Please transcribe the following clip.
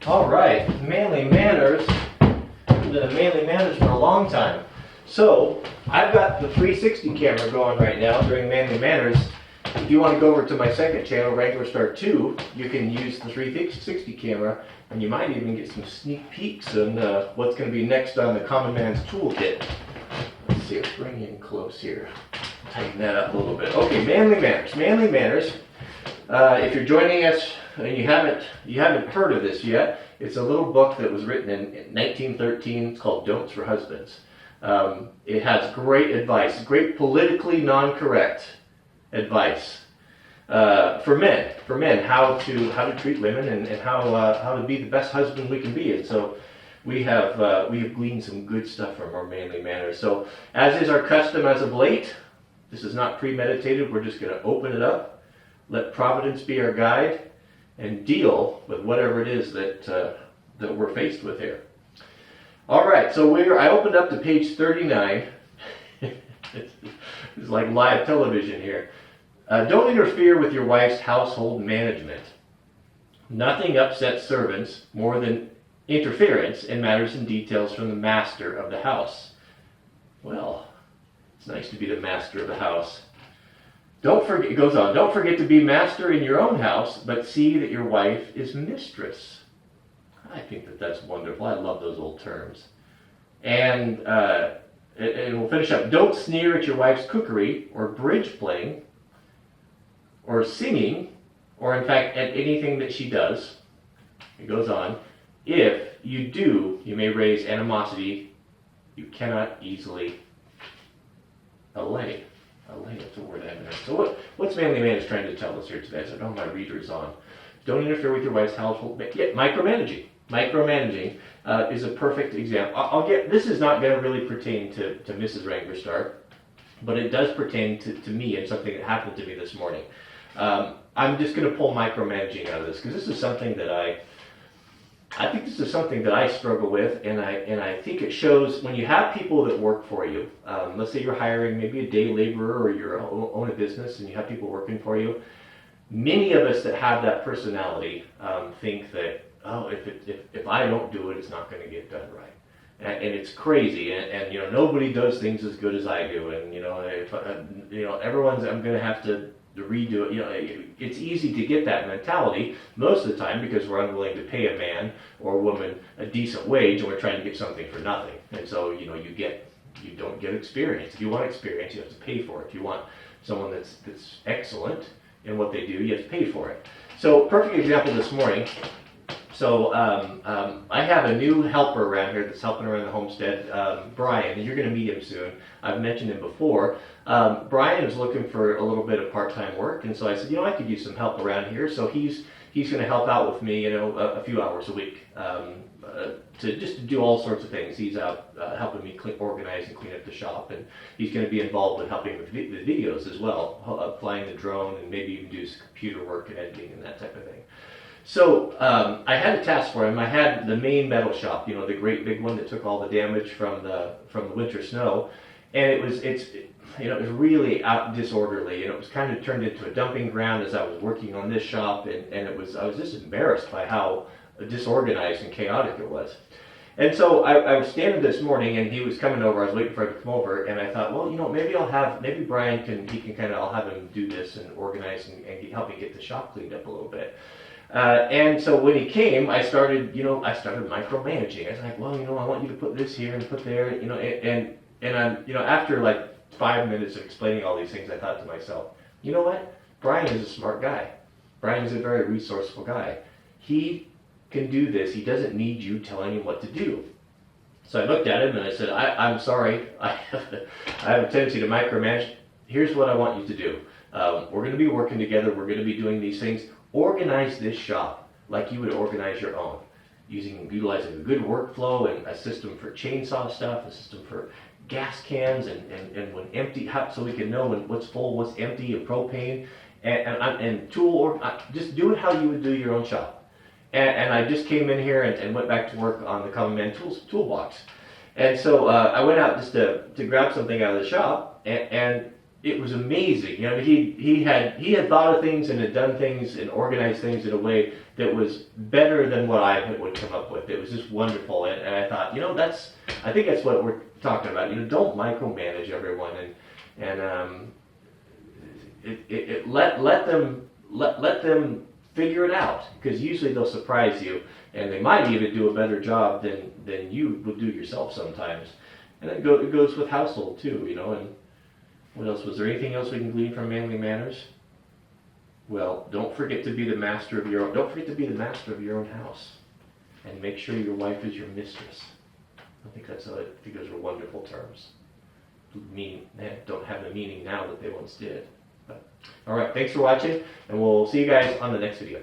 All right, manly manners. I've been manly manners for a long time. So I've got the 360 camera going right now during manly manners. If you want to go over to my second channel, Wranglerstar 2, you can use the 360 camera, and you might even get some sneak peeks on what's going to be next on the Common Man's Toolkit. Let's see, let's bring you in close here. Tighten that up a little bit. Okay, manly manners. Manly manners. If you're joining us and you haven't heard of this yet, it's a little book that was written in 1913. It's called Don'ts for Husbands. It has great advice, great politically non-correct advice for men, how to treat women and how to be the best husband we can be. And so we have gleaned some good stuff from our manly manners. So as is our custom as of late, this is not premeditated. We're just going to open it up, let Providence be our guide, and deal with whatever it is that we're faced with here. All right, so I opened up to page 39. It's like live television here. Don't interfere with your wife's household management. Nothing upsets servants more than interference in matters and details from the master of the house. Well, it's nice to be the master of the house. It goes on, don't forget to be master in your own house, but see that your wife is mistress. I think that's wonderful. I love those old terms. And we'll finish up. Don't sneer at your wife's cookery or bridge playing or singing, or in fact at anything that she does. It goes on. If you do, you may raise animosity you cannot easily allay. Allay, that's a word I haven't heard. So what's Manly Man is trying to tell us here today? So I don't have my readers on. Don't interfere with your wife's household. Yeah, micromanaging. Micromanaging is a perfect example. This is not going to really pertain to Mrs. Wranglerstar, but it does pertain to me and something that happened to me this morning. I'm just going to pull micromanaging out of this because this is something that I think this is something that I struggle with, and I think it shows when you have people that work for you. Let's say you're hiring maybe a day laborer or you own a business and you have people working for you. Many of us that have that personality think that, oh, if I don't do it, it's not going to get done right, and it's crazy. And you know, nobody does things as good as I do, and you know, if I'm going to have to redo it. You know, it's easy to get that mentality most of the time because we're unwilling to pay a man or woman a decent wage, and we're trying to get something for nothing. And so you don't get experience. If you want experience, you have to pay for it. If you want someone that's excellent in what they do, you have to pay for it. So perfect example this morning. So I have a new helper around here that's helping around the homestead, Brian, and you're going to meet him soon. I've mentioned him before. Brian is looking for a little bit of part-time work, and so I said, I could use some help around here. So he's going to help out with me, a few hours a week to do all sorts of things. He's out helping me organize and clean up the shop, and he's going to be involved with helping with the videos as well, flying the drone, and maybe even do some computer work and editing and that type of thing. So I had a task for him. I had the main metal shop, the great big one that took all the damage from the winter snow, and it was really disorderly, and it was kind of turned into a dumping ground as I was working on this shop, and I was just embarrassed by how disorganized and chaotic it was. And so I was standing this morning, and he was coming over. I was waiting for him to come over, and I thought, well, maybe Brian I'll have him do this and organize and help me get the shop cleaned up a little bit. And so when he came, I started micromanaging. I was like, well, I want you to put this here and put there, and I'm, after like 5 minutes of explaining all these things, I thought to myself, you know what? Brian is a smart guy. Brian is a very resourceful guy. He can do this. He doesn't need you telling him what to do. So I looked at him and I said, I'm sorry. I have a tendency to micromanage. Here's what I want you to do. We're going to be working together. We're going to be doing these things. Organize this shop like you would organize your own, utilizing a good workflow and a system for chainsaw stuff, a system for gas cans and when empty, so we can know what's full, what's empty, and propane, and tool, or just do it how you would do your own shop. And I just came in here and went back to work on the Common Man toolbox. And so I went out just to grab something out of the shop, and it was amazing. You know, he had thought of things and had done things and organized things in a way that was better than what I would come up with. It was just wonderful, and I thought, you know, I think that's what we're talking about. You know, don't micromanage everyone, and let them figure it out, because usually they'll surprise you, and they might even do a better job than you would do yourself sometimes. And it goes with household too, you know. And what else? Was there anything else we can glean from manly manners? Well, don't forget to be the master of your own. Don't forget to be the master of your own house, and make sure your wife is your mistress. I think those are wonderful terms. Don't have the meaning now that they once did. But, all right, thanks for watching, and we'll see you guys on the next video.